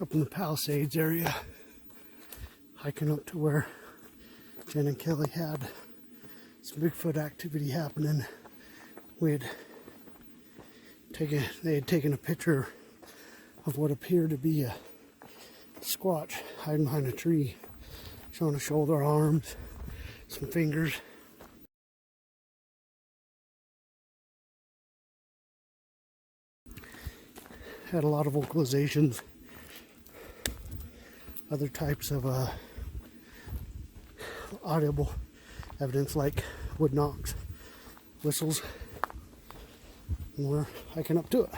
up in the Palisades area, hiking up to where Jen and Kelly had some Bigfoot activity happening. They had taken a picture of what appeared to be a Sasquatch hiding behind a tree, showing a shoulder, arms, some fingers. Had a lot of vocalizations, other types of audible evidence like wood knocks, whistles, and we're hiking up to it.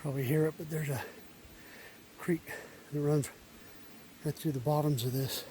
Probably hear it, but there's a creek that runs right through the bottoms of this.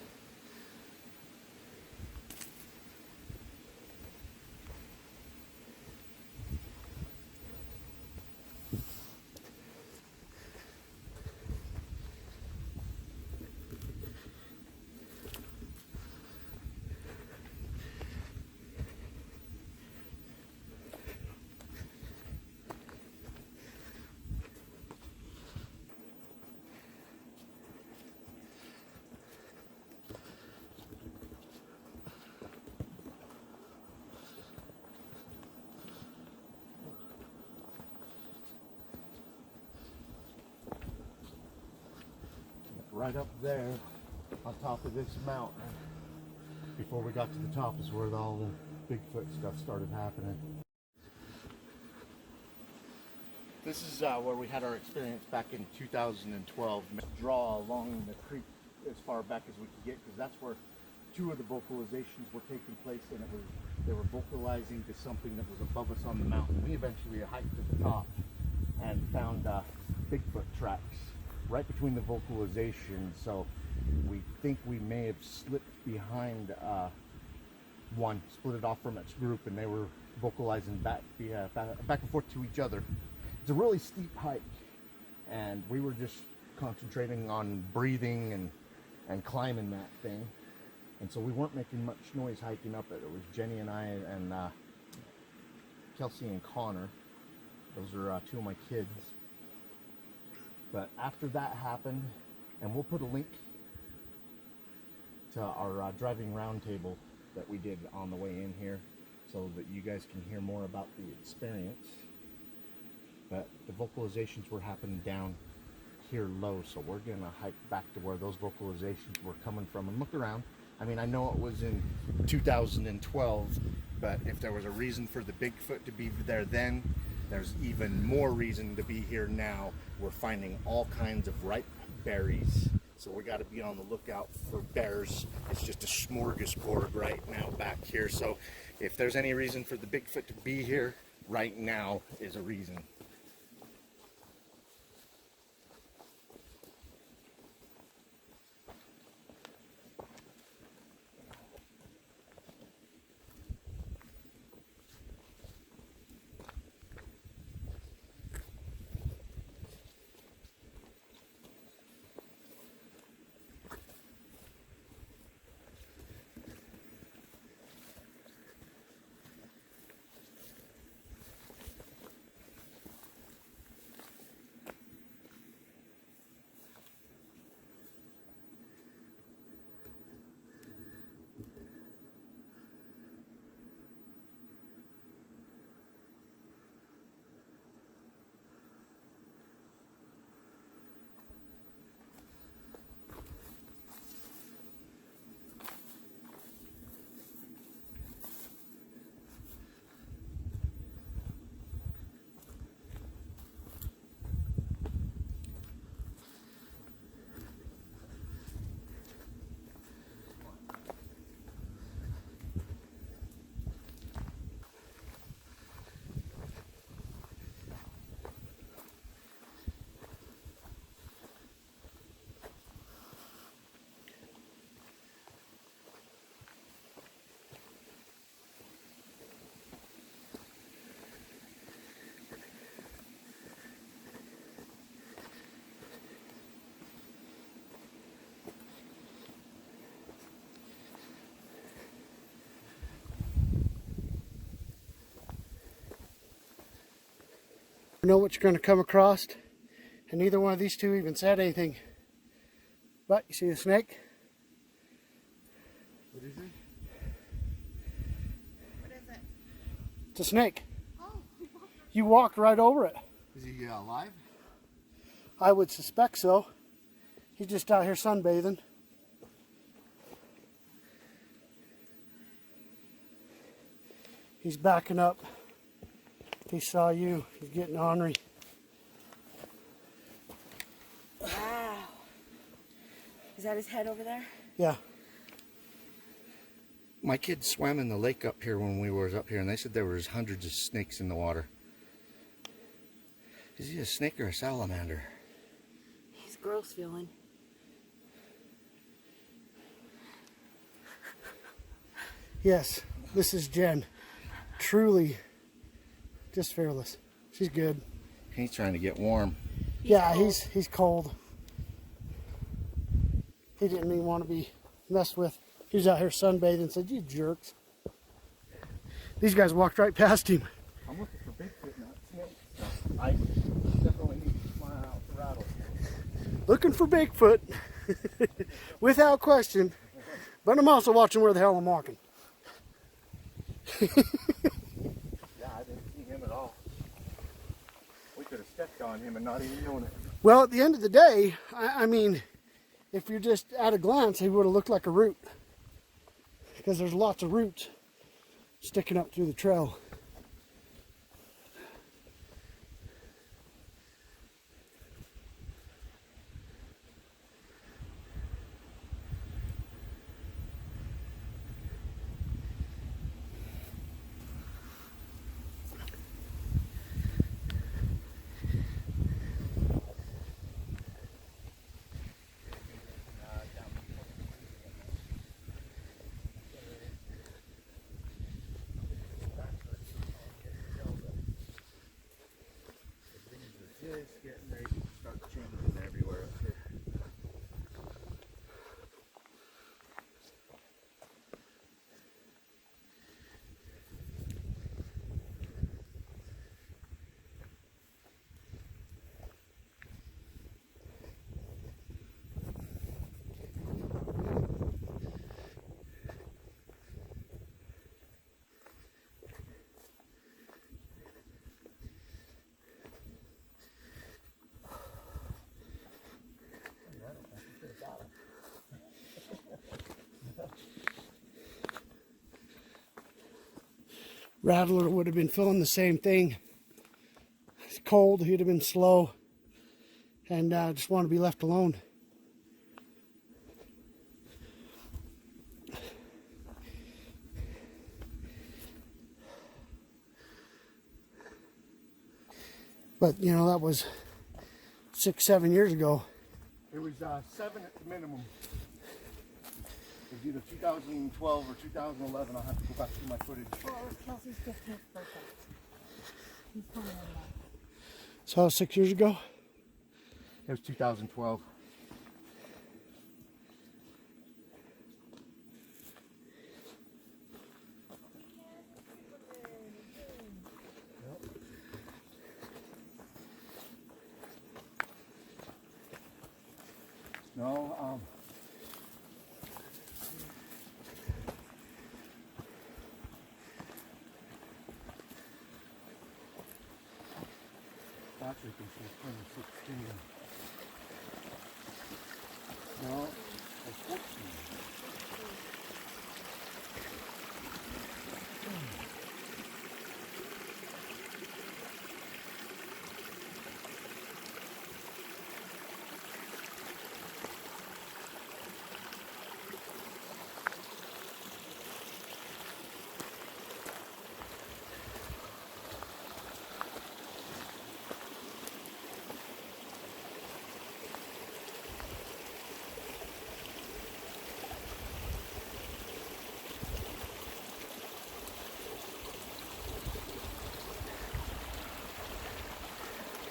Right up there on top of this mountain, before we got to the top, is where all the Bigfoot stuff started happening. This is where we had our experience back in 2012. Draw along the creek as far back as we could get, because that's where two of the vocalizations were taking place, and they were vocalizing to something that was above us on the mountain. We eventually hiked to the top and found Bigfoot tracks right between the vocalizations, so we think we may have slipped behind one, split it off from its group, and they were vocalizing back and forth to each other. It's a really steep hike, and we were just concentrating on breathing and climbing that thing, and so we weren't making much noise hiking up it. It was Jenny and I and Kelsey and Connor. Those are two of my kids. But after that happened, and we'll put a link to our driving roundtable that we did on the way in here, so that you guys can hear more about the experience. But the vocalizations were happening down here low, so we're gonna hike back to where those vocalizations were coming from and look around. I mean, I know it was in 2012, but if there was a reason for the Bigfoot to be there then, there's even more reason to be here now. We're finding all kinds of ripe berries, so we got to be on the lookout for bears. It's just a smorgasbord right now back here, so if there's any reason for the Bigfoot to be here, right now is a reason. You know what you're going to come across, and neither one of these two even said anything. But you see the snake? What is it? What is it? It's a snake. Oh. You walked right over it. Is he alive? I would suspect so. He's just out here sunbathing. He's backing up. He saw you. He's getting ornery. Wow. Is that his head over there? Yeah. My kids swam in the lake up here when we was up here, and they said there was hundreds of snakes in the water. Is he a snake or a salamander? He's gross feeling. Yes, this is Jen. Truly just fearless. She's good. He's trying to get warm. He's cold. He didn't even want to be messed with. He was out here sunbathing and said, "You jerks." These guys walked right past him. I'm looking for Bigfoot, not snakes. So I definitely need to smile out the rattle. Looking for Bigfoot, without question. But I'm also watching where the hell I'm walking. Yeah, I didn't see him at all. We could have stepped on him and not even known it. Well, at the end of the day, I mean, if you're just at a glance, he would have looked like a root. Because there's lots of roots sticking up through the trail. Just getting ready to start changing everywhere up here. Rattler would have been feeling the same thing. It's cold, he'd have been slow, and just want to be left alone. But, you know, that was 6-7 years ago. It was 7 at the minimum. It was either 2012 or 2011. I'll have to go back through my footage. Well, it was Kelsey's 15th birthday. He's coming in that. So that was 6 years ago? It was 2012. No, actually, I think she was 2016. No, it's 14.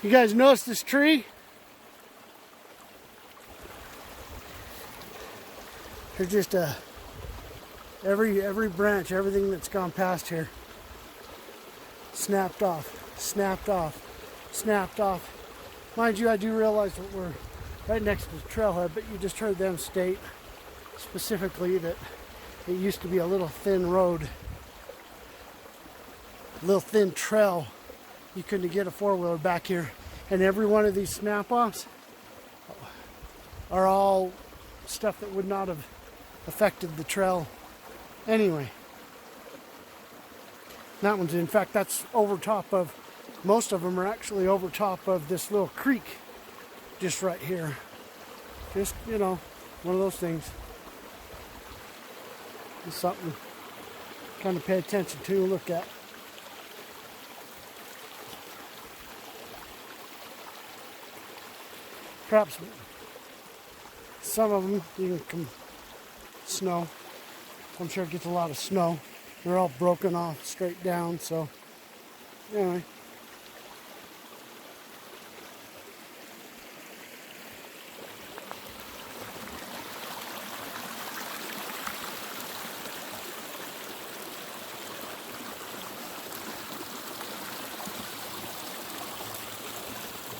You guys notice this tree? There's just every branch, everything that's gone past here, snapped off. snapped off. Mind you, I do realize that we're right next to the trailhead, but you just heard them state specifically that it used to be a little thin road, a little thin trail. You couldn't get a four-wheeler back here. And every one of these snap-offs are all stuff that would not have affected the trail anyway. That one's, in fact, that's over top of, most of them are actually over top of this little creek just right here. Just, you know, one of those things. Just something to kind of pay attention to, look at. Perhaps some of them you can come snow. I'm sure it gets a lot of snow. They're all broken off straight down, so anyway.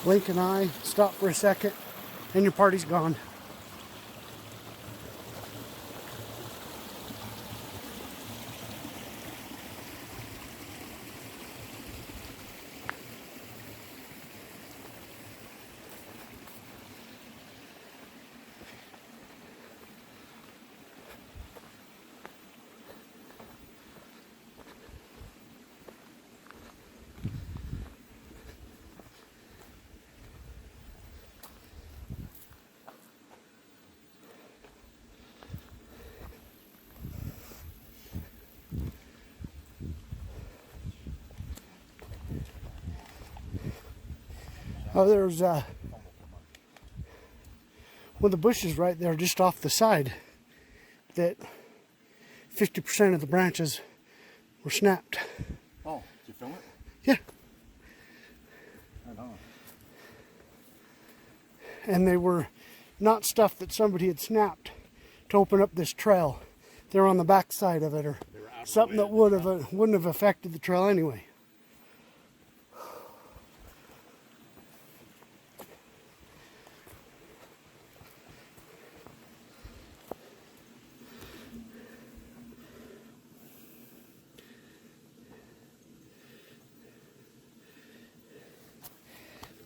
Blink an eye, stop for a second, and your party's gone. Oh, there's one of the bushes right there just off the side that 50% of the branches were snapped. Oh, did you film it? Yeah. Right on. And they were not stuff that somebody had snapped to open up this trail. They were on the back side of it, or something that wouldn't have affected the trail anyway.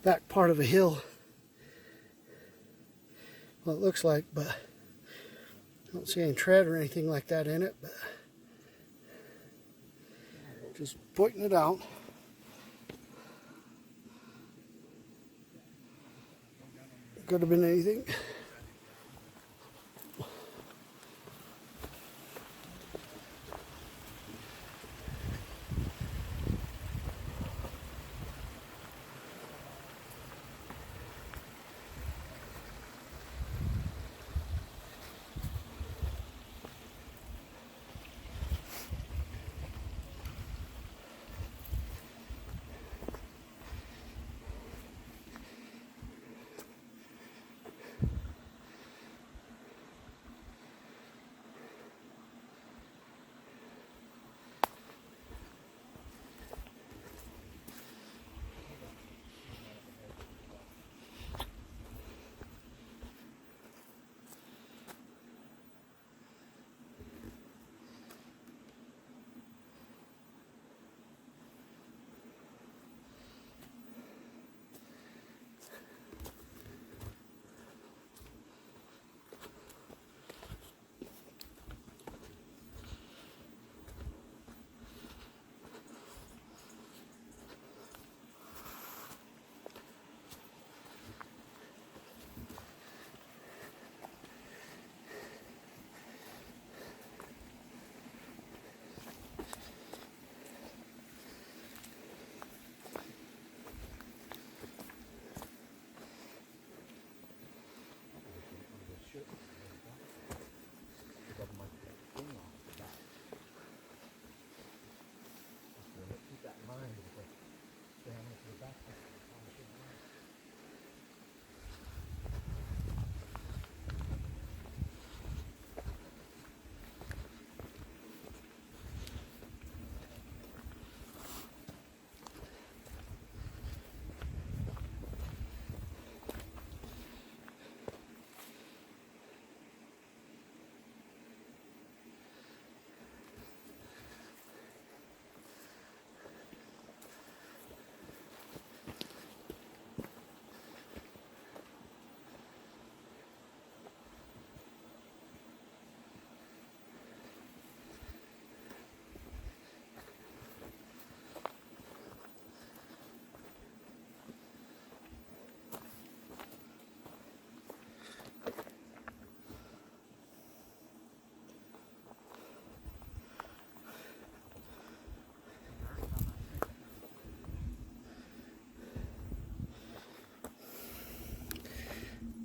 Back part of a hill. Well, it looks like, but I don't see any tread or anything like that in it, but just pointing it out. Could have been anything.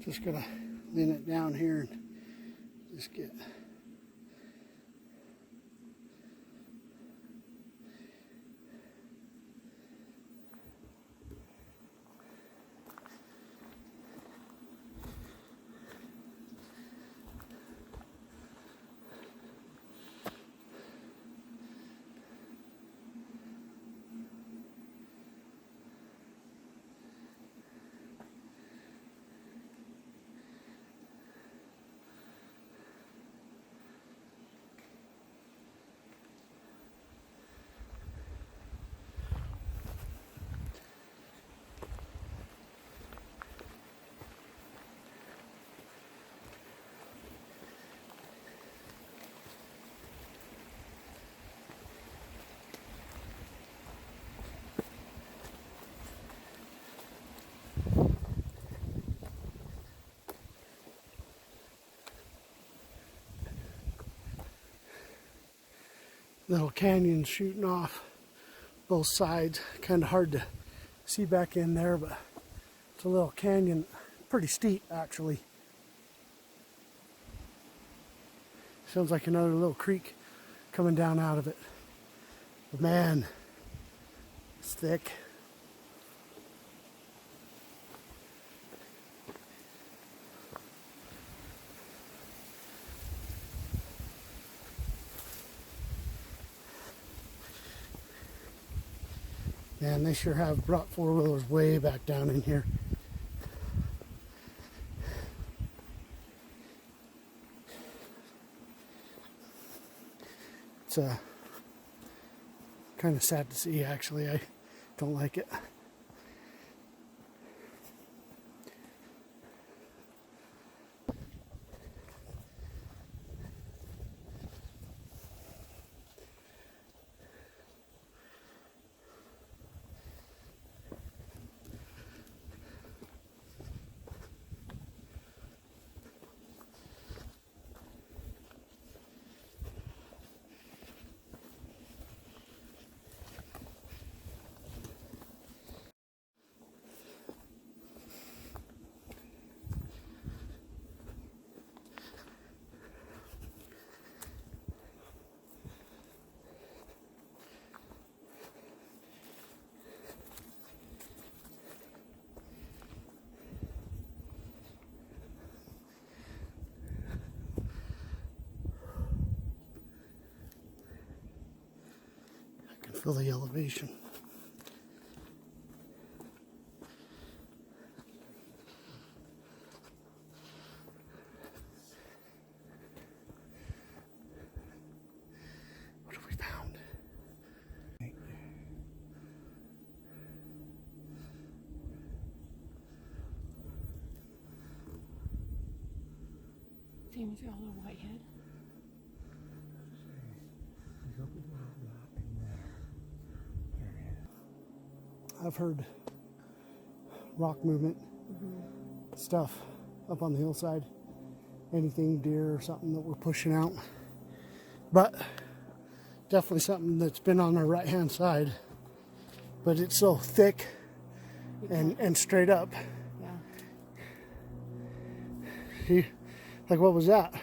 Just gonna lean it down here and just get. Little canyon shooting off both sides. Kind of hard to see back in there, but it's a little canyon, pretty steep actually. Sounds like another little creek coming down out of it. But man, it's thick. Man, they sure have brought four-wheelers way back down in here. It's kind of sad to see, actually. I don't like it. Feel the elevation. What have we found? Same as your little whitehead. I've heard rock movement stuff up on the hillside. Anything, deer or something that we're pushing out. But definitely something that's been on our right hand side. But it's so thick and straight up. Yeah. See? Like, what was that?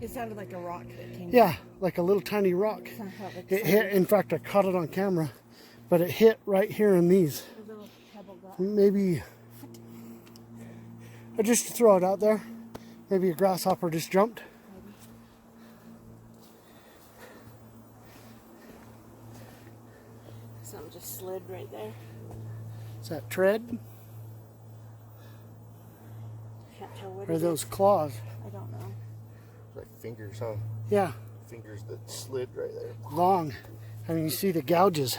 It sounded like a rock that came. Yeah, like a little tiny rock. It hit, in fact, I caught it on camera. But it hit right here in these. A little pebble got. Maybe, I just throw it out there. Maybe a grasshopper just jumped. Maybe. Something just slid right there. Is that tread? Can't tell what Or it those is. claws? I don't know. Like fingers, huh? Yeah, Fingers that slid right there. long. I mean, you see the gouges.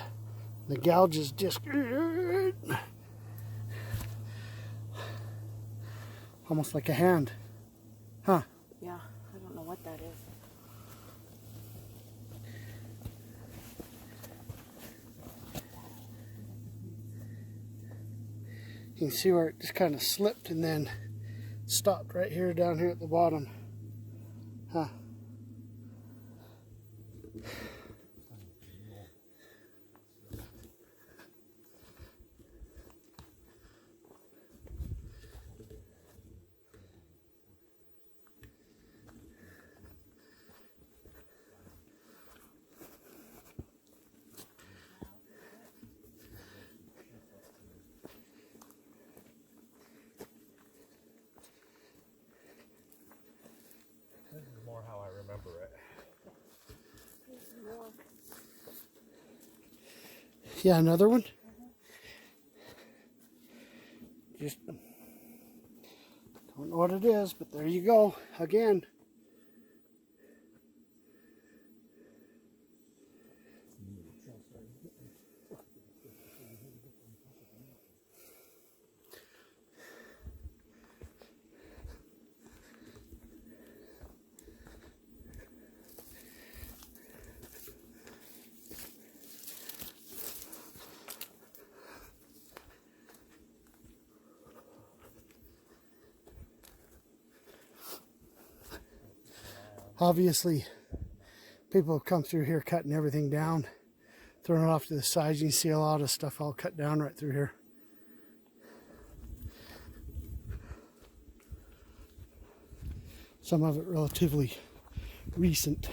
The gouges just almost like a hand. Huh? Yeah, I don't know what that is. You can see where it just kind of slipped and then stopped right here, down here at the bottom. Huh? remember it. Yeah, another one. Just don't know what it is, but there you go again. Obviously, people have come through here cutting everything down, throwing it off to the sides. You can see a lot of stuff all cut down right through here. Some of it relatively recent.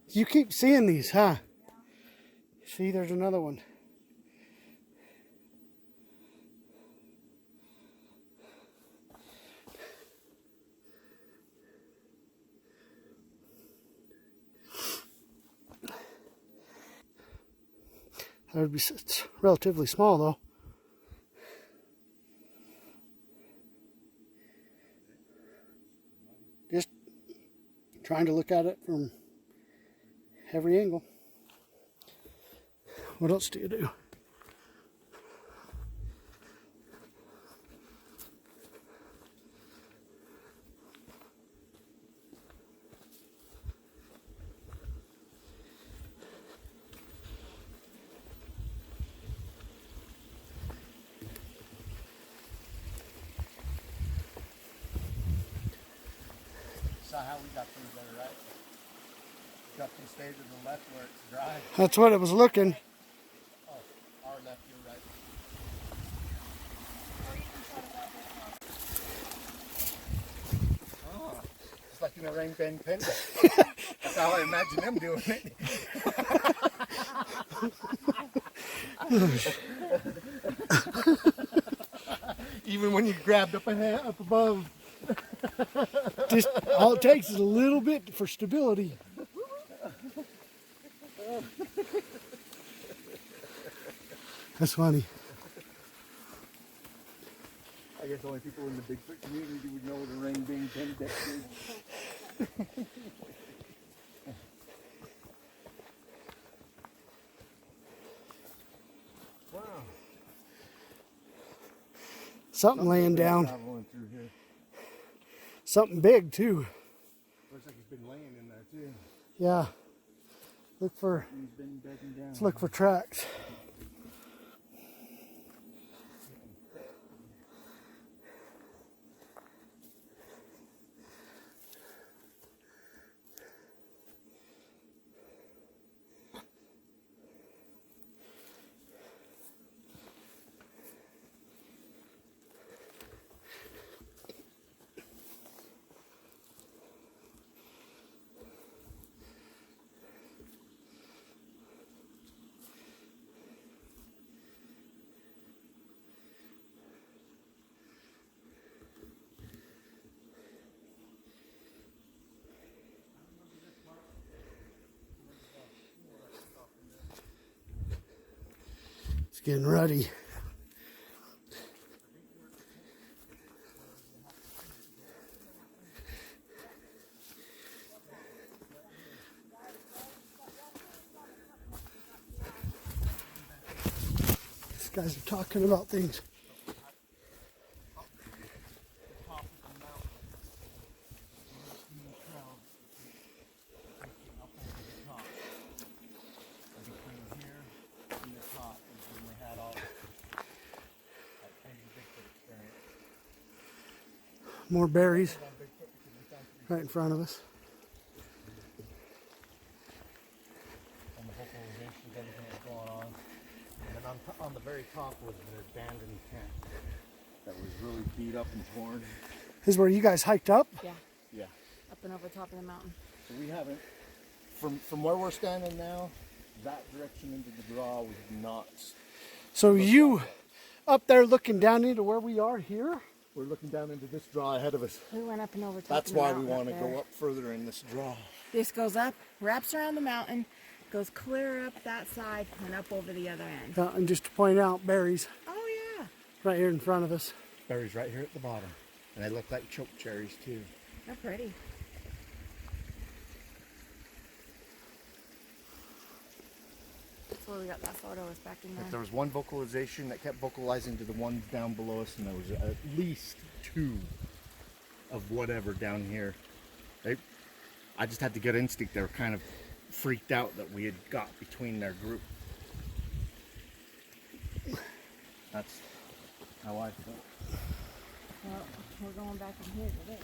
You keep seeing these, huh? See, there's another one. That would be, it's relatively small though. Just trying to look at it from every angle. What else do you do? Saw how we got through there, right? Got to stay to the left where it's dry. That's what it was looking. Oh, our left, your right. Oh, it's like in a rain bend pendant. That's how I imagine them doing it. Even when you grabbed up up above. Just all it takes is a little bit for stability. That's funny. I guess only people in the Bigfoot community would know what a rain being pendant is. Wow. Something laying down. Traveling through here. Something big too. Looks like he's been laying in there too. Yeah. Look for. He's been bedding down. Let's look for tracks. It's getting ruddy. These guys are talking about things. More berries right in front of us. And the vocalizations, everything that's going on. And then on the very top was an abandoned tent that was really beat up and torn. This is where you guys hiked up? Yeah, Yeah. up and over top of the mountain. So we haven't, from where we're standing now, that direction into the draw was not. So you up there looking down into where we are here? We're looking down into this draw ahead of us. We went up and over top That's of the why we mountain want to there. go up further in this draw. This goes up, wraps around the mountain, goes clear up that side and up over the other end. And just to point out, berries Oh yeah. right here in front of us. Berries right here at the bottom. And they look like choke cherries too. They're pretty. That's where we got that photo, was back in there. If there was one vocalization that kept vocalizing to the ones down below us, and there was at least two of whatever down here. I just had the gut instinct. They were kind of freaked out that we had got between their group. That's how I felt. Well, we're going back in here today.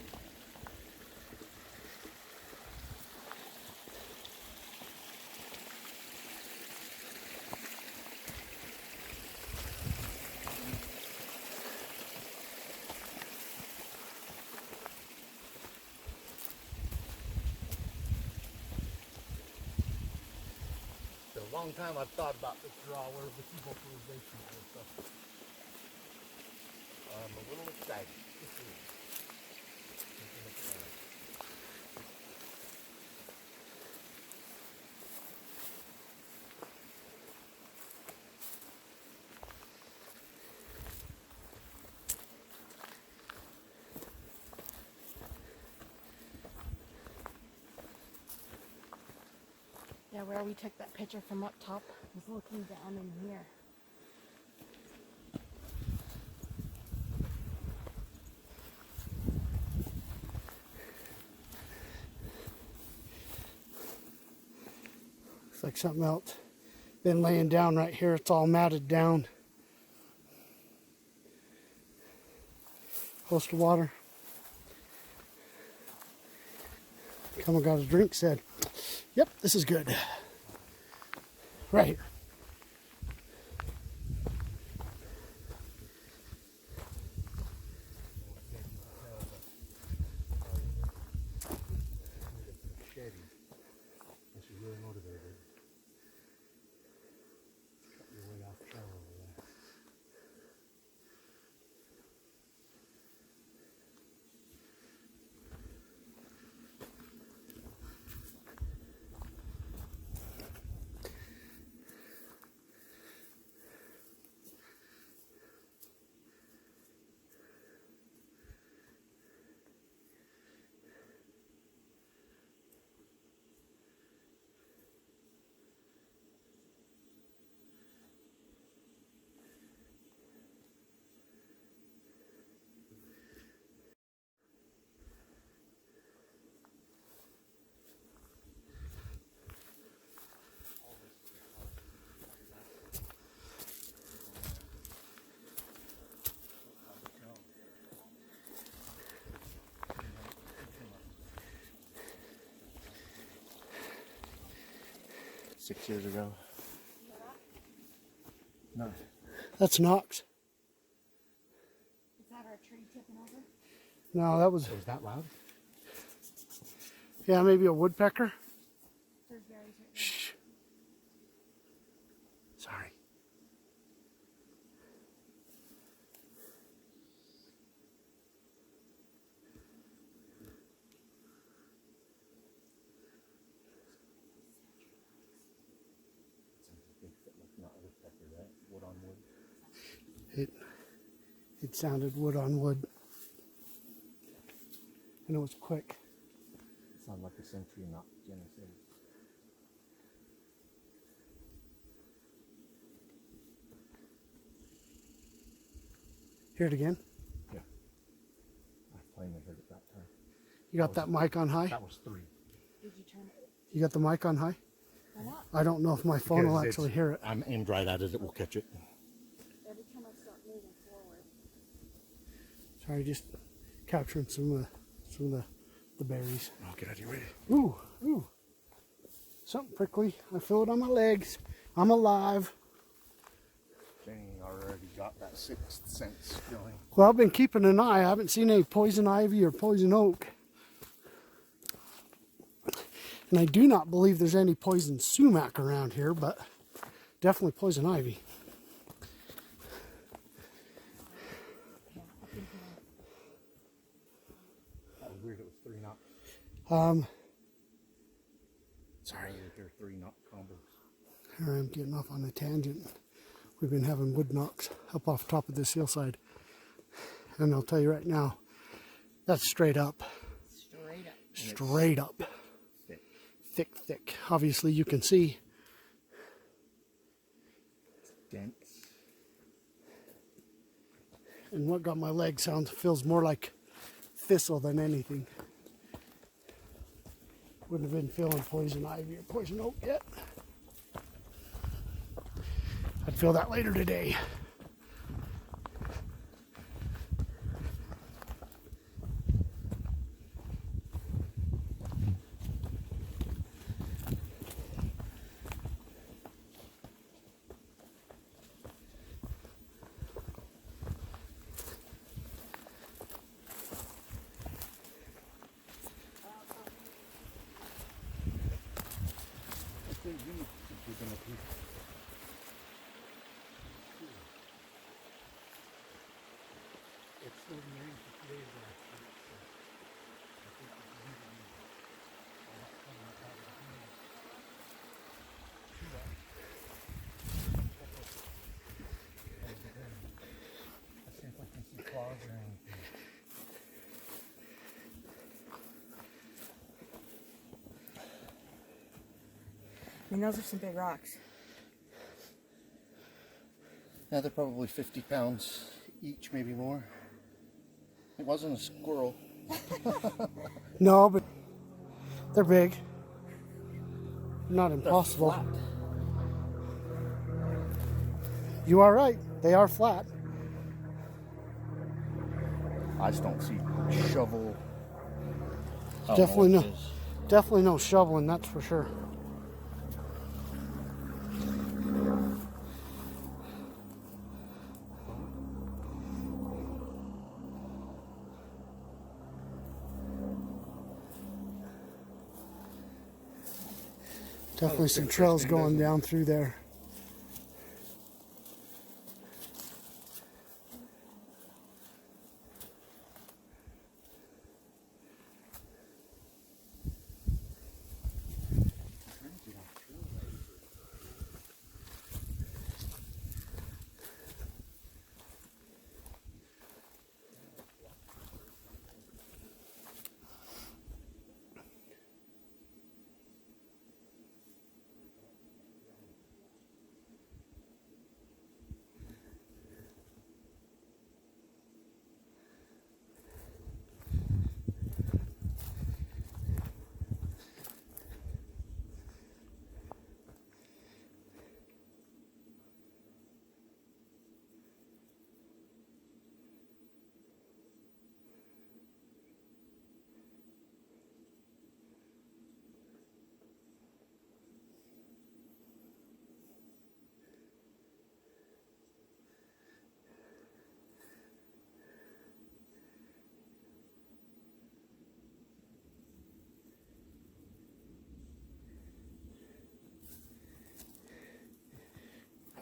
For a long time I've thought about this draw where the two vocalizations and stuff. I'm a little excited. Yeah, where we took that picture from up top was looking down in here. Looks like something else been laying down right here. It's all matted down. Close to water. Come and got a drink, said, "Yep, this is good." Right here. You're really motivated. Cut your way off trail over there. Six years ago. No. That's an ox. Is that our tree tipping over? No, that was, Was that loud? yeah, maybe a woodpecker. There's berries right there. Shh. Sorry. Bigfoot, not a woodpecker, right? Wood on wood. It sounded wood on wood. And it was quick. Sound like a sentry, not Genesis. Hear it again? Yeah. I plainly heard it that time. You got that mic on high? That was three. Did you turn it? You got the mic on high? Why not? I don't know if my phone will Because actually hear it. I'm aimed right at it, it will catch it. Every time I start moving forward. Sorry, just capturing some of the berries. Oh, get out of your way. Ooh, ooh. Something prickly. I feel it on my legs. I'm alive. Jenny already got that sixth sense feeling. Well, I've been keeping an eye. I haven't seen any poison ivy or poison oak. And I do not believe there's any poison sumac around here, but definitely poison ivy. Yeah, up in here. Sorry, there are 3 knot combos. Here I'm getting off on a tangent. We've been having wood knocks up off top of this hillside. And I'll tell you right now, that's straight up. Straight up. Straight up. Thick. Thick, thick. Obviously you can see. Dense. And what got my leg feels more like thistle than anything. Wouldn't have been feeling poison ivy or poison oak yet. I'd feel that later today. I mean, those are some big rocks. Yeah, they're probably 50 pounds each, maybe more. It wasn't a squirrel. No, but they're big. Not impossible. They're flat. You are right. They are flat. I just don't see shovel. I don't Definitely know no. what it is. Definitely no shoveling, that's for sure. Definitely some trails going down through there.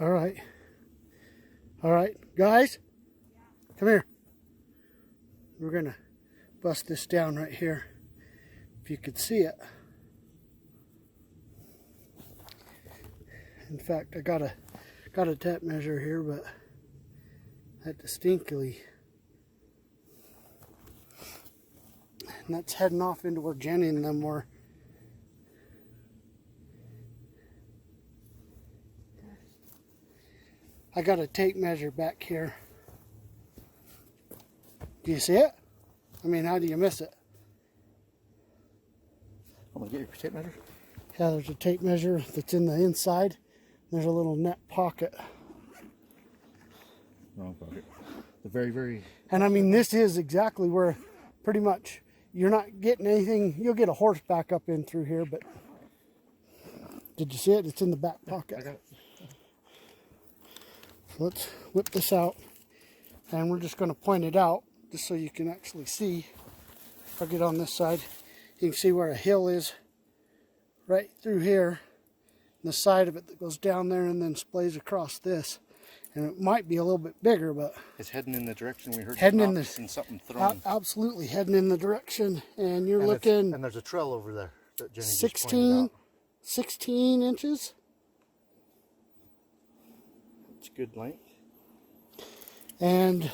All right. All right, guys, come here. We're gonna bust this down right here. If you could see it. In fact, I got a tape measure here, but that distinctly. And that's heading off into where Jenny and them were. I got a tape measure back here. Do you see it? I mean, how do you miss it? I'm gonna get your tape measure. Yeah, there's a tape measure that's in the inside. There's a little net pocket. Wrong pocket. The very, very. And I mean, this is exactly where pretty much you're not getting anything. You'll get a horse back up in through here, but did you see it? It's in the back pocket. I got it. So let's whip this out, and we're just going to point it out just so you can actually see. If I get on this side, you can see where a hill is right through here, and the side of it that goes down there and then splays across this. And it might be a little bit bigger, but It's heading in the direction we heard. Heading in knocks and something thrown. absolutely heading in the direction. And you're And looking and there's a trail over there that Jenny just 16, pointed out. 16 inches. It's good length. And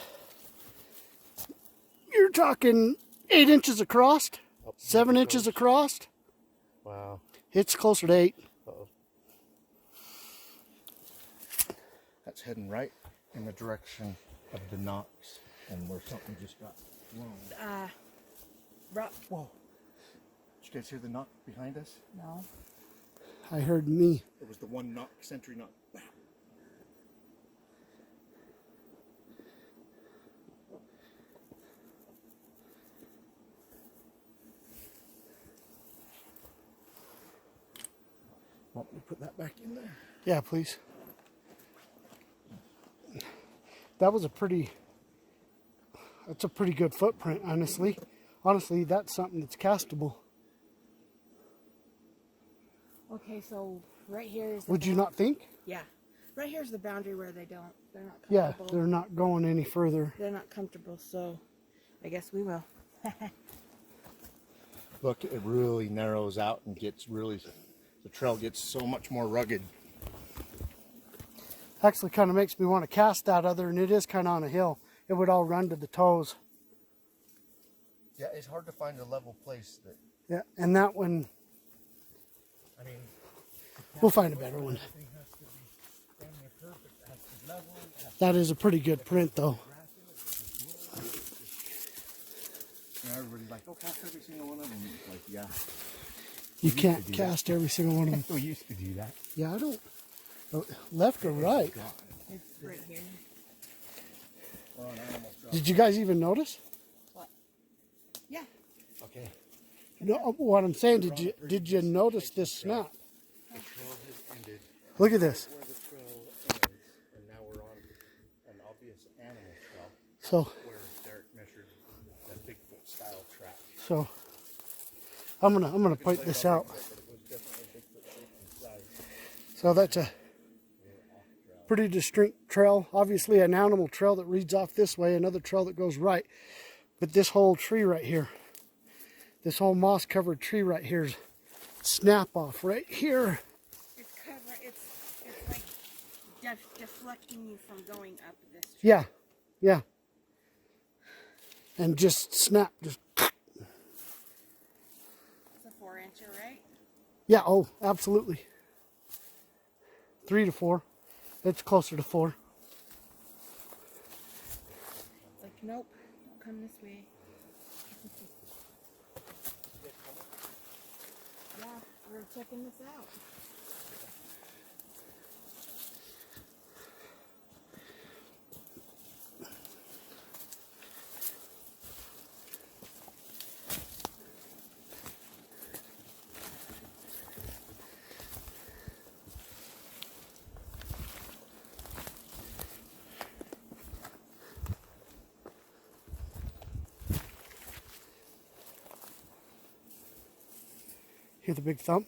you're talking 8 inches across, Oh, 7 there it inches goes. across. Wow. It's closer to 8. Uh-oh. That's heading right in the direction of the knocks and where something just got thrown. Whoa. Did you guys hear the knock behind us? No. I heard me. It was the one knock, sentry knock. Want me to put that back in there? Yeah, please. That was that's a pretty good footprint, honestly. Honestly, that's something that's castable. Okay, so right here is. Would you not think? Yeah. Right here's the boundary where they're not Yeah, comfortable. they're not going any further. They're not comfortable, so I guess we will. Look, it really narrows out and gets really, the trail gets so much more rugged. Actually kind of makes me want to cast that other, and it is kind of on a hill. It would all run to the toes. Yeah, it's hard to find a level place that, Yeah, and that one, I mean, we'll find a better one. That is a pretty good print, though. you know, everybody's like, oh, cast every single one of them. It's like, yeah. You can't cast every single one of them. We used to do that. Yeah, I don't. Left or right? It's right here. Did you guys even notice? What? Yeah. Okay. No, what I'm saying, did you notice this snap? The trail has ended Look at this. where the trail ends, and now we're on an obvious animal trail So, where Derek measured the Bigfoot style track. so I'm gonna point this out. But it was definitely Bigfoot shaped in size. So that's a pretty distinct trail. Obviously an animal trail that leads off this way, another trail that goes right. But this whole tree right here, this whole moss covered tree right here is snap off right here. It's cover. It's like deflecting you from going up this tree. Yeah, yeah. And just snap, just, It's a 4-incher, right? yeah, oh, absolutely. 3 to 4. It's closer to 4. It's like, nope, don't come this way. Yeah, we're checking this out. Hear the big thump?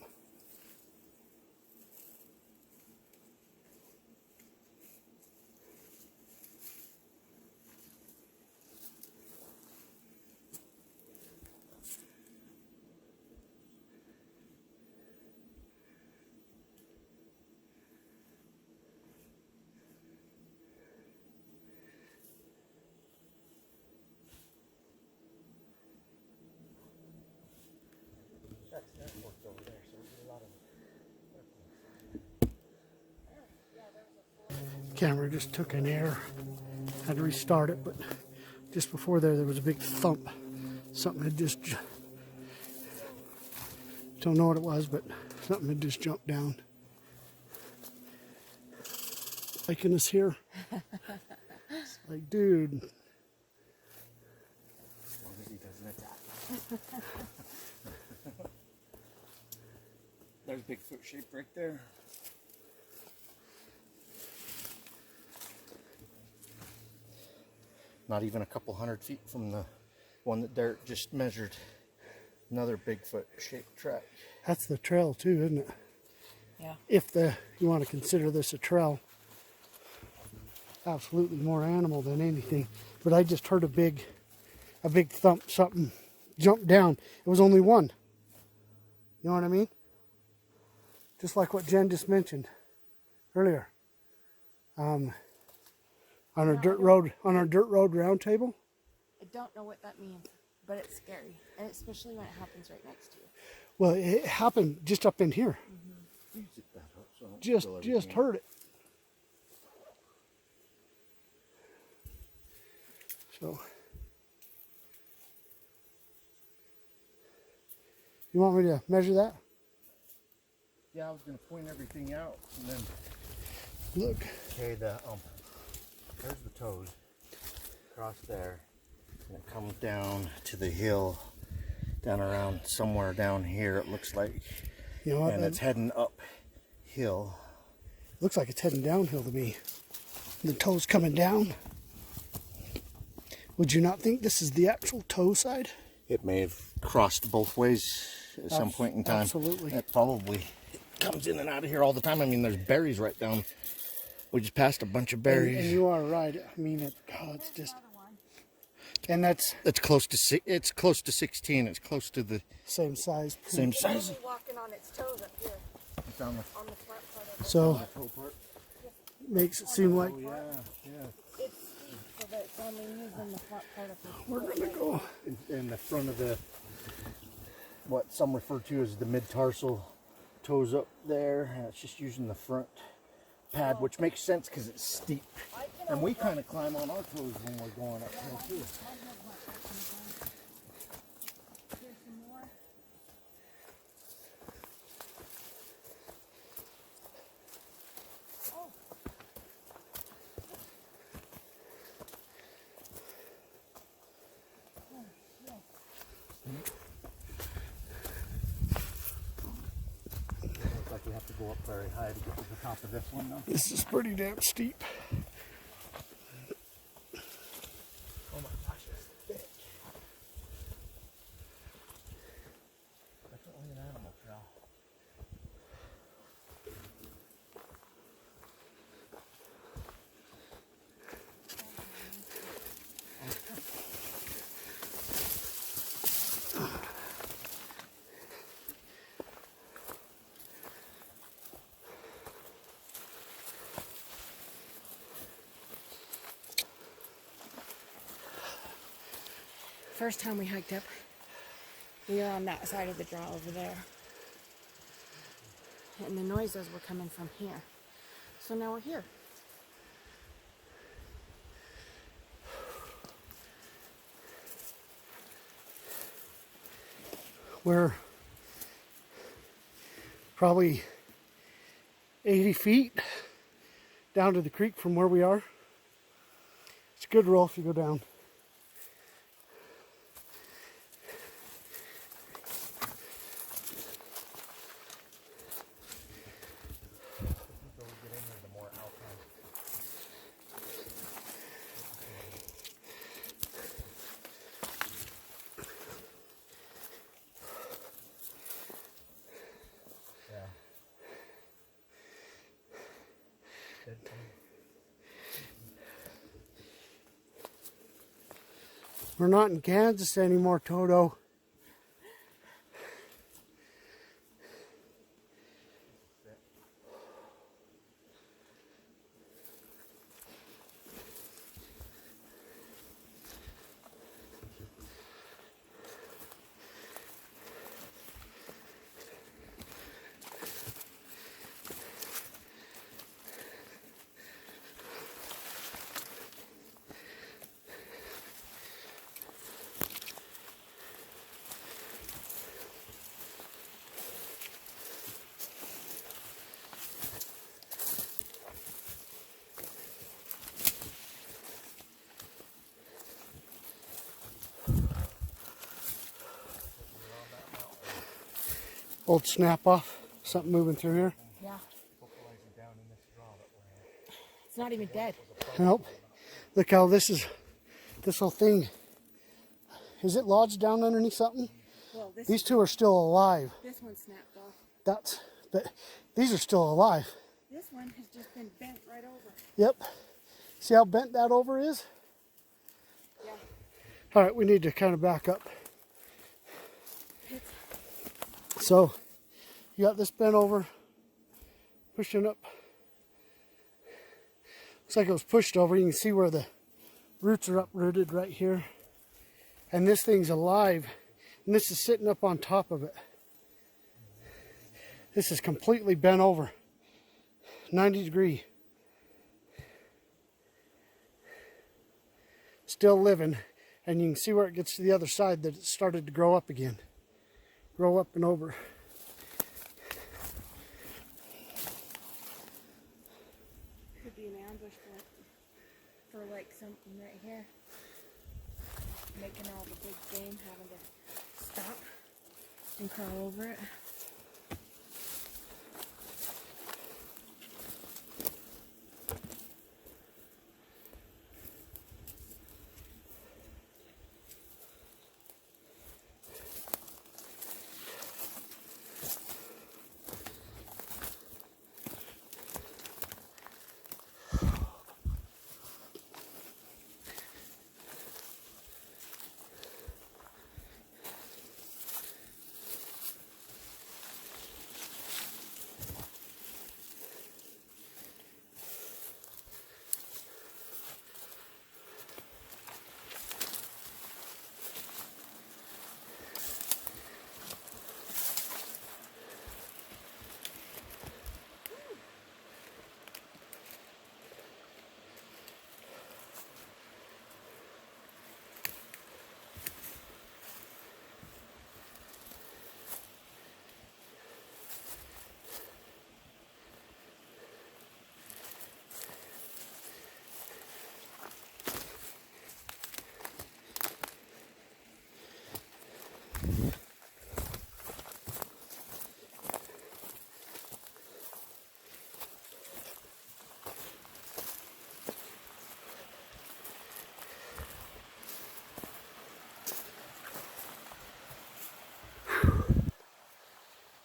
Camera just took an error. Had to restart it, but just before there was a big thump. Something had just, don't know what it was, but something had just jumped down. Liking us here. It's like, dude. As long as he doesn't attack. There's Bigfoot shape right there. Not even a couple 100 feet from the one that Derek just measured. Another Bigfoot shaped track. That's the trail too, isn't it? Yeah. If you want to consider this a trail. absolutely more animal than anything. But I just heard a big thump, something jump down. It was only one. You know what I mean? Just like what Jen just mentioned earlier. On our dirt road round table. I don't know what that means, but it's scary, and especially when it happens right next to you. Well, it happened just up in here. Just heard it. So, you want me to measure that? Yeah, I was going to point everything out and then Look. Okay, there's the toes across there, and it comes down to the hill, down around somewhere down here. It looks like, You know what? and it's heading uphill. Looks like it's heading downhill to me. The toe's coming down. Would you not think this is the actual toe side? It may have crossed both ways at some point in time. Absolutely. It probably comes in and out of here all the time. I mean, there's berries right down. We just passed a bunch of berries. And you are right. I mean, it's just, and that's It's close to 16. It's close to the same size. same size. It's walking on its toes up here, on the front part of it. So makes it seem like Yeah. It's steep, so that it's only using the front part of it. we're gonna go. In the front of the, what some refer to as the mid-tarsal toes up there, and it's just using the front pad, which makes sense because it's steep. And we kind of climb on our toes when we're going uphill too. Here's some more. Looks like we have to go up very high to get to the top of this one though. This is pretty damn steep. Oh my gosh, it's thick. Definitely an animal trail. First time we hiked up, we were on that side of the draw over there. And the noises were coming from here. So now we're here. We're probably 80 feet down to the creek from where we are. It's a good roll if you go down. We're not in Kansas anymore, Toto. Old snap off, something moving through here. Yeah. It's not even dead. Nope. Look how this whole thing, is it lodged down underneath something? Well, These two are still alive. this one snapped off. But these are still alive. This one has just been bent right over. Yep. See how bent that over is? Yeah. All right, we need to kind of back up. So you got this bent over, pushing up. Looks like it was pushed over. You can see where the roots are uprooted right here. And this thing's alive. And this is sitting up on top of it. This is completely bent over. 90 degree. Still living. And you can see where it gets to the other side that it started to grow up again. Grow up and over. Could be an ambush for like something right here. Making all the big game having to stop and crawl over it.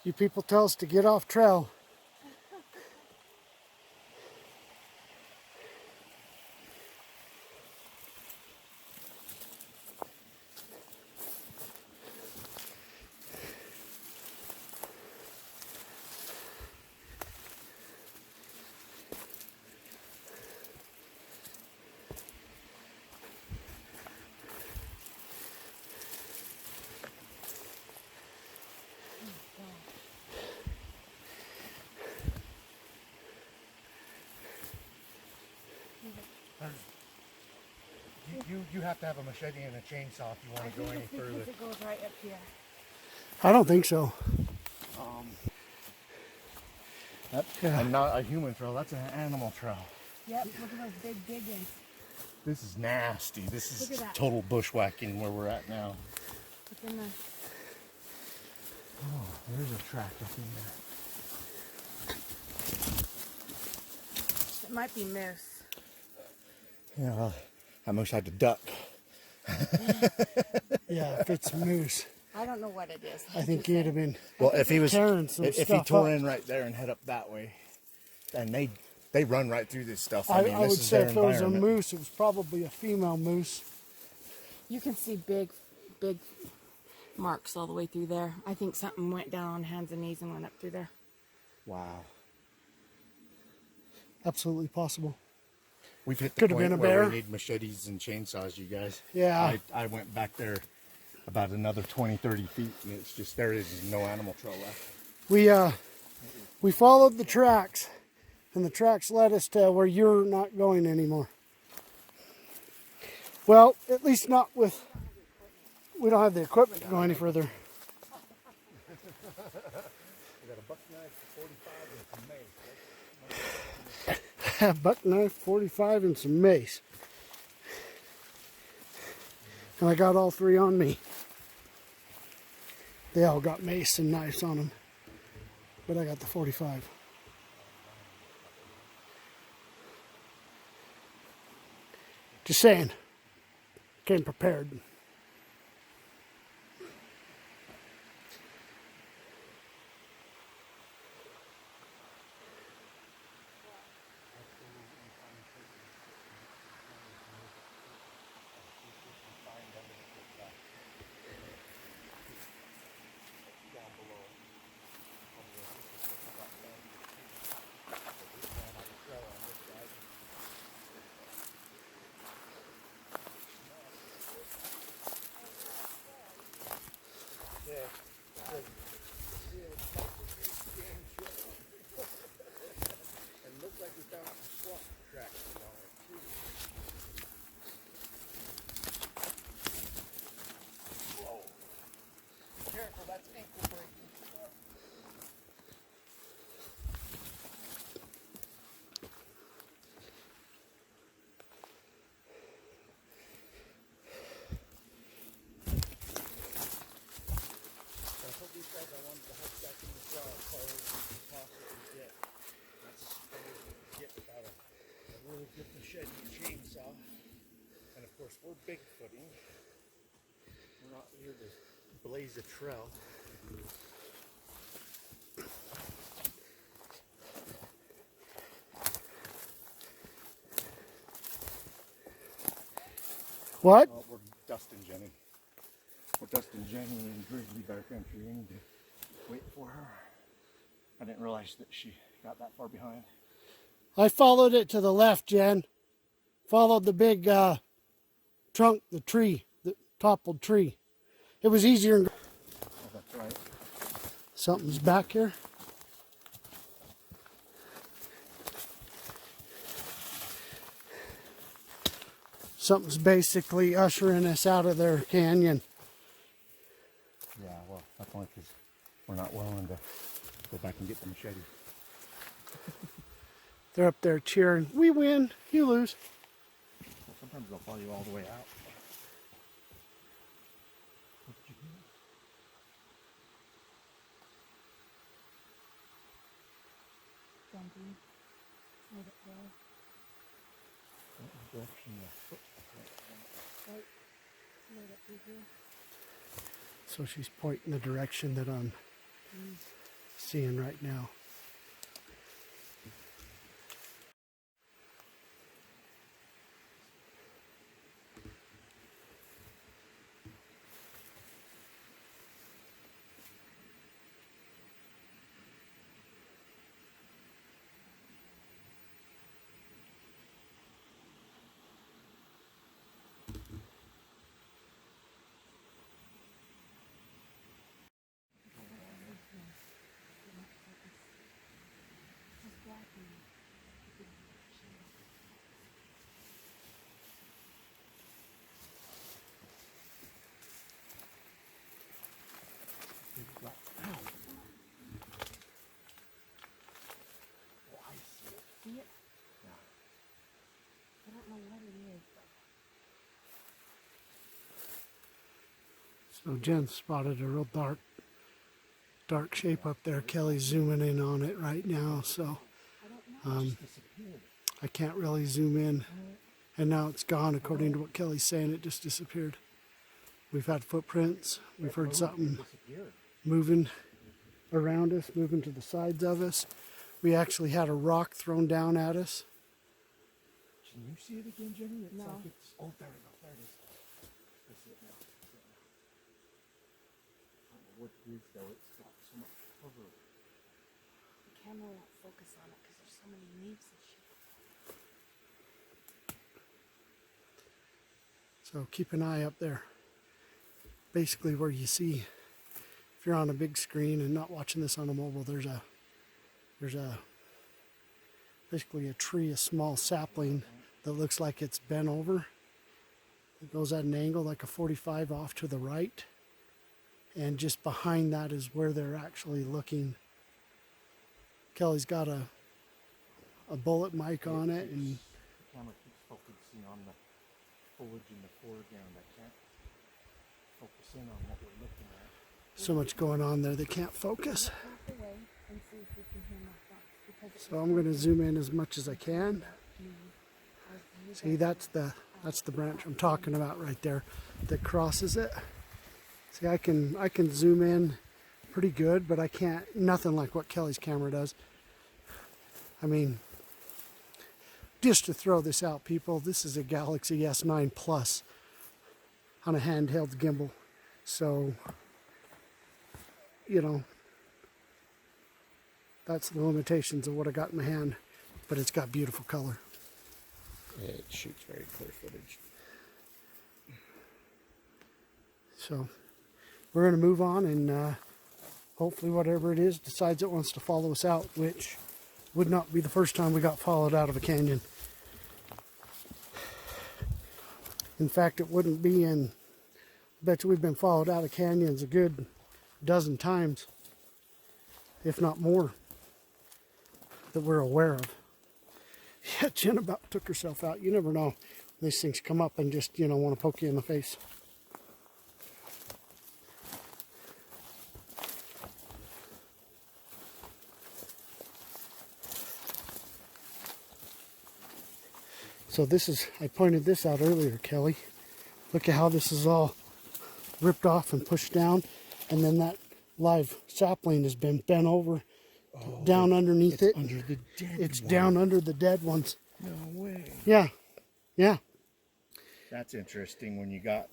You people tell us to get off trail. You have to have a machete and a chainsaw if you want to go any further. It goes right up here. I don't think so. And not a human trail, that's an animal trail. Yep, look at those big diggings. This is nasty. This Look is at that. total bushwhacking where we're at now. Look in the... Oh, there's a track up in there. It might be moose. Yeah, I almost had to duck. Yeah, if it's moose, I don't know what it is. I think he'd have been. Well, if he was, tearing some if he stuff tore up. in right there and head up that way, and they run right through this stuff. I mean, would this is say their if it was a environment. moose, it was probably a female moose. You can see big marks all the way through there. I think something went down on hands and knees and went up through there. Wow. Absolutely possible. We've hit the Could have point been a where bear. we need machetes and chainsaws, you guys. Yeah. I went back there about another 20, 30 feet, and it's just, there is no animal trail left. We followed the tracks, and the tracks led us to where you're not going anymore. Well, at least not with, we don't have the equipment to go any further. We got a buck knife, 45, and some mace. Buck knife, 45, and some mace. And I got all three on me. They all got mace and knives on them. But I got the 45. Just saying. Came prepared. Bigfooting. We're not here to blaze a trail. What? Oh, we're dusting Jenny. We're dusting Jenny in grizzly bear country. We need to wait for her. I didn't realize that she got that far behind. I followed it to the left, Jen. Followed the big trunk, the tree, the toppled tree. It was easier. Oh, that's right. Something's back here. Something's basically ushering us out of their canyon. Yeah, well, that's only because we're not willing to go back and get the machete. They're up there cheering. We win, you lose. Well, sometimes they'll follow you all the way out. What did you do? Jumping. Let it go. What direction the foot? Right. Let it be here. So she's pointing the direction that I'm seeing right now. See it? Yeah. I don't know what it is, but So Jen spotted a real dark shape up there. Kelly's zooming in on it right now, so I can't really zoom in. And now it's gone. According to what Kelly's saying, it just disappeared. We've had footprints. We've heard something moving around us, moving to the sides of us. We actually had a rock thrown down at us. Can you see it again, Jenny? It's No. like it's, oh, there we go. There it is. I see it now. I see it now. I don't know what it is, though. It's got so much cover. the camera won't focus on it because there's so many leaves and shit. So keep an eye up there. Basically where you see, if you're on a big screen and not watching this on a mobile, there's basically a tree, a small sapling that looks like it's bent over. It goes at an angle like a 45 off to the right. And just behind that is where they're actually looking. Kelly's got a bullet mic on it, and The camera keeps focusing on the foliage in the foreground. I can't focus in on what we're looking at. so much going on there they can't focus. Walk away and see if we can hear my thoughts. Because it So I'm going to zoom in as much as I can. was See, that's the branch I'm talking about right there that crosses it. See, I can zoom in pretty good, but I can't, nothing like what Kelly's camera does. I mean, just to throw this out, people, this is a Galaxy S9 Plus on a handheld gimbal. So, you know, that's the limitations of what I got in my hand, but it's got beautiful color. It shoots very clear footage. So we're going to move on, and hopefully whatever it is decides it wants to follow us out, which would not be the first time we got followed out of a canyon. In fact, it wouldn't be in, I bet you we've been followed out of canyons a good dozen times, if not more, that we're aware of. Yeah, Jen about took herself out. You never know. These things come up and just, you know, want to poke you in the face. So this is, I pointed this out earlier, Kelly. Look at how this is all ripped off and pushed down. And then that live sapling has been bent over down underneath it. Under the dead It's one. down under the dead ones. No way. Yeah. Yeah. That's interesting when you got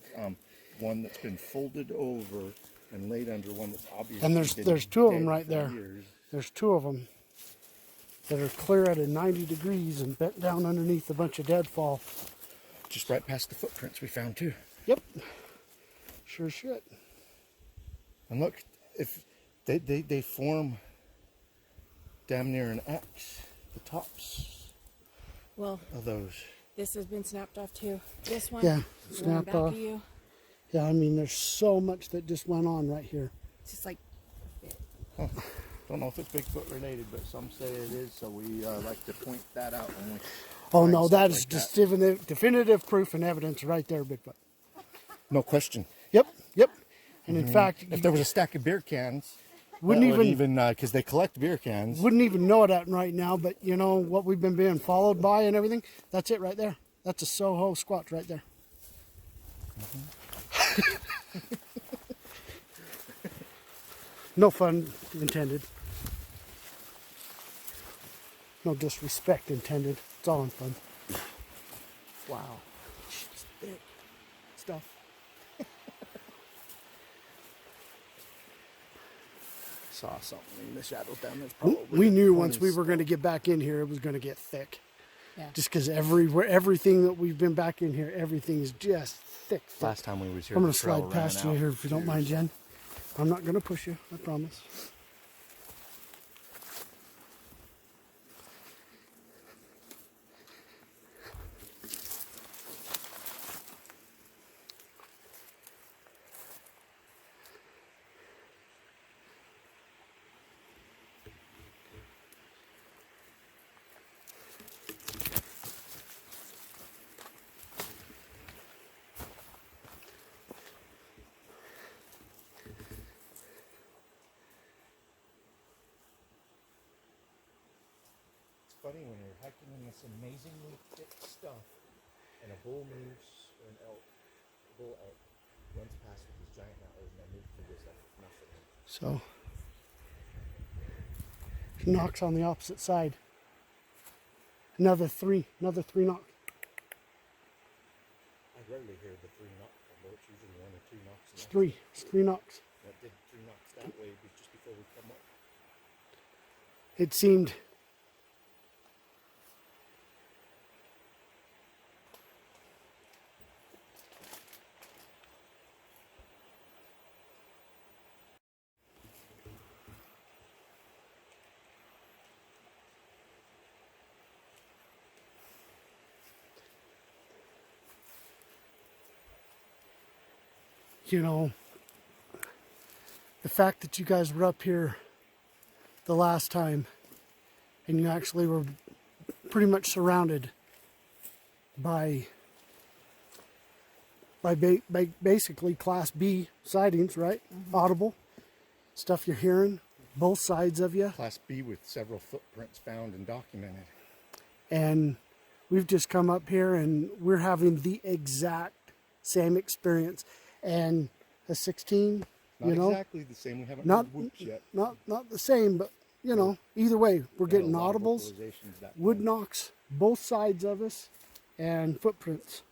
one that's been folded over and laid under one that's obviously And there's two of them dead right for there. years. There's two of them that are clear at a 90 degrees and bent down underneath a bunch of deadfall. Just right past the footprints we found too. Yep. Sure shit. And look, if they form damn near an X, the tops Well, of those. this has been snapped off too. This one, Yeah, the one snapped back off. of you. Yeah, I mean, there's so much that just went on right here. It's just like, Huh. Don't know if it's Bigfoot related, but some say it is, so we like to point that out when we Oh find no, stuff that is like just definitive proof and evidence right there, Bigfoot. No question. Yep, yep. And in fact, If there was a stack of beer cans, Wouldn't that would even- because they collect beer cans. wouldn't even know it right now, but you know what we've been being followed by and everything? That's it right there. That's a Soho Squatch right there. No fun intended. No disrespect intended. It's all in fun. Wow. It's thick stuff. Saw something in the shadows down there. It's probably We knew the once we ponies. were going to get back in here, it was going to get thick. yeah. Just because everything that we've been back in here, everything is just thick. Last time we was here, I'm going the to trail slide past ran you out. here if you don't mind, Jen. I'm not going to push you, I promise. It's funny when you're hiking in this amazingly thick stuff, and a bull moose or an elk, a bull elk, runs past with these giant antlers, and they move through this like it's nothing. So, knocks on the opposite side. Another three knocks. I rarely hear the 3 knocks, although it's usually 1 or 2 knocks. It's three knocks. That did 3 knocks that way just before we come up. It seemed you know, the fact that you guys were up here the last time and you actually were pretty much surrounded by basically Class B sightings, right? Audible stuff you're hearing, both sides of you. Class B with several footprints found and documented. And we've just come up here and we're having the exact same experience. And a 16, Not you know, exactly the same. We haven't not heard whoops yet. not the same, but you know, either way, we're Got a getting lot of audibles, vocalizations that wood time. knocks, both sides of us, and footprints.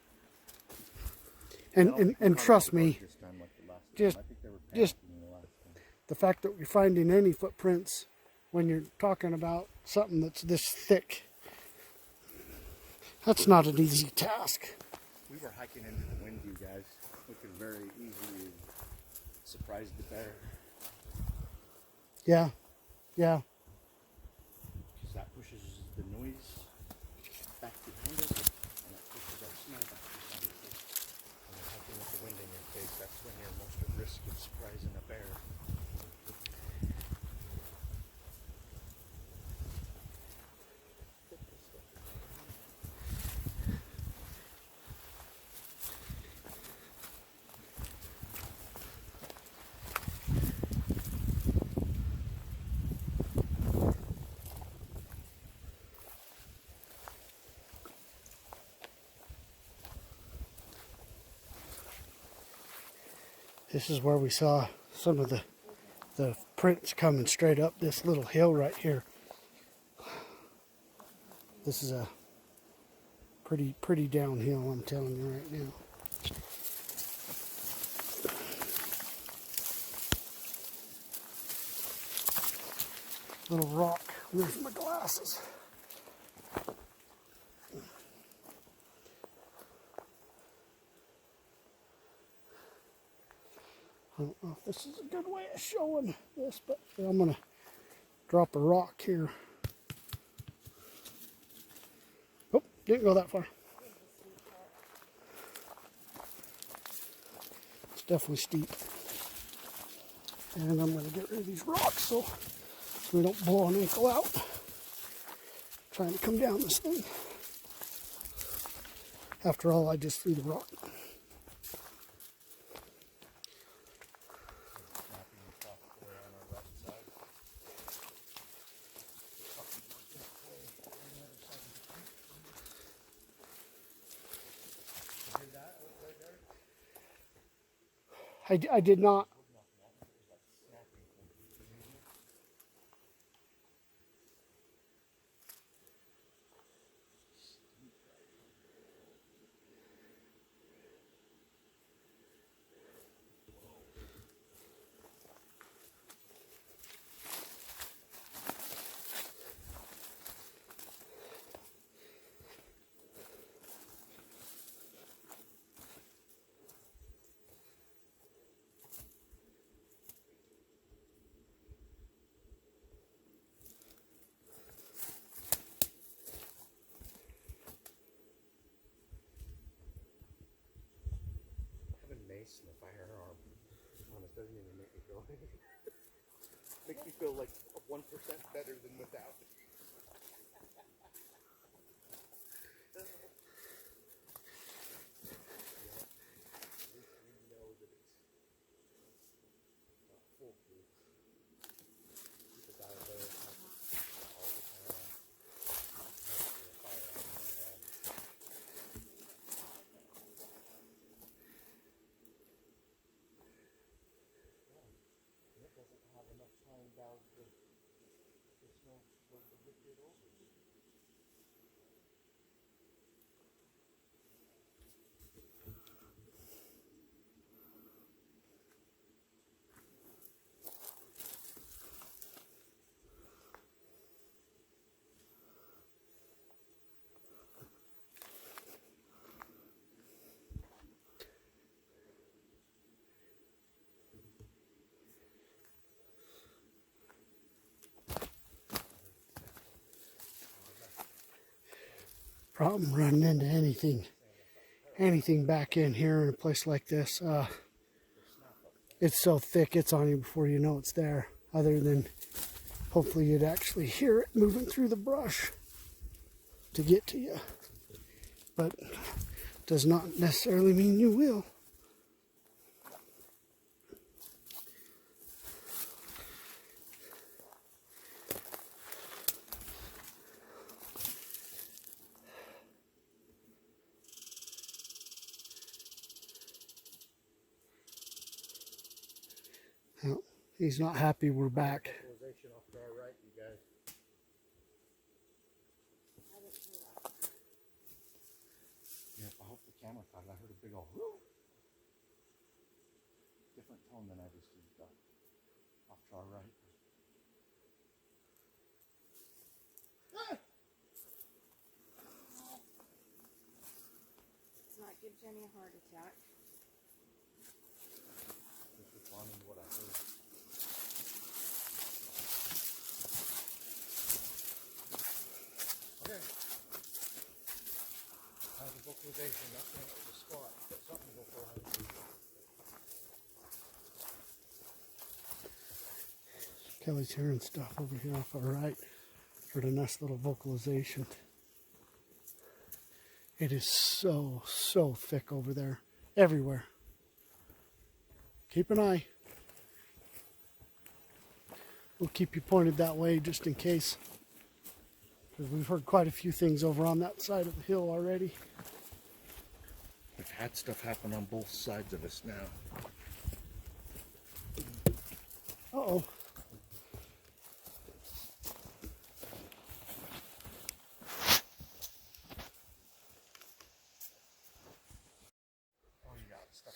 And trust me, This time like the last time. just- I think they were just- panicking the last time. the fact that you're finding any footprints when you're talking about something that's this thick, that's not an easy task. We were hiking into the wind, you guys. We could very easily surprise the bear. Yeah, yeah. Because that pushes the noise back behind us, and that pushes our smell back behind us. When you're hiking with the wind in your face, that's when you're most at risk of surprising a bear. This is where we saw some of the prints coming straight up this little hill right here. This is a pretty downhill, I'm telling you right now. Little rock. Where's my glasses? I don't know if this is a good way of showing this, but I'm going to drop a rock here. Oh, didn't go that far. It's definitely steep. And I'm going to get rid of these rocks so we don't blow an ankle out trying to come down this thing. After all, I just threw the rock. I did not. Mace and a firearm. Honest, doesn't even make me go. Makes me feel like 1% better than without. Problem running into anything back in here in a place like this. It's so thick it's on you before you know it's there, other than hopefully you'd actually hear it moving through the brush to get to you, but does not necessarily mean you will. Well, he's not happy we're back. Vocalization off to our right, you guys. Yeah, I hope the camera caught it. I heard a big old whoo. Different tone than I just used off to our right. Let's not give Jenny a heart attack. Just responding to what I heard. Okay. How's the vocalization? Not saying it was a spot, but something vocalized. Kelly's hearing stuff over here off our right. Heard a nice little vocalization. It is so thick over there. Everywhere. Keep an eye. We'll keep you pointed that way just in case. Because we've heard quite a few things over on that side of the hill already. We've had stuff happen on both sides of us now. Uh-oh.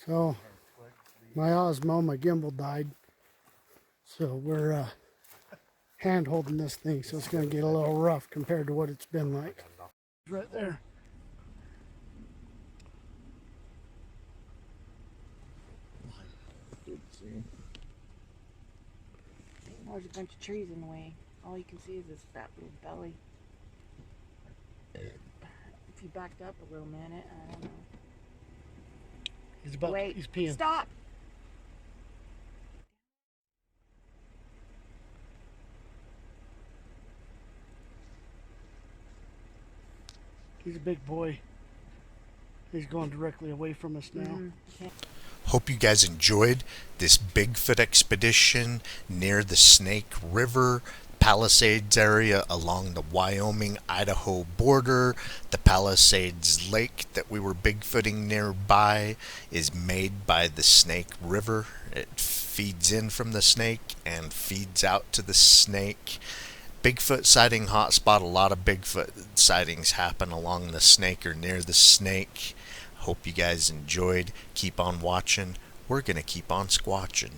So my Osmo, my gimbal died. So we're hand holding this thing, so it's going to get a little rough compared to what it's been like. Right there. There's a bunch of trees in the way. All you can see is this fat little belly. If you backed up a little minute, I don't know. He's peeing. Stop! He's a big boy. He's going directly away from us now. Okay. Hope you guys enjoyed this Bigfoot expedition near the Snake River, Palisades area along the Wyoming-Idaho border. The Palisades Lake that we were Bigfooting nearby is made by the Snake River. It feeds in from the snake and feeds out to the snake. Bigfoot sighting hotspot. A lot of Bigfoot sightings happen along the snake or near the snake. Hope you guys enjoyed. Keep on watching. We're going to keep on squatching.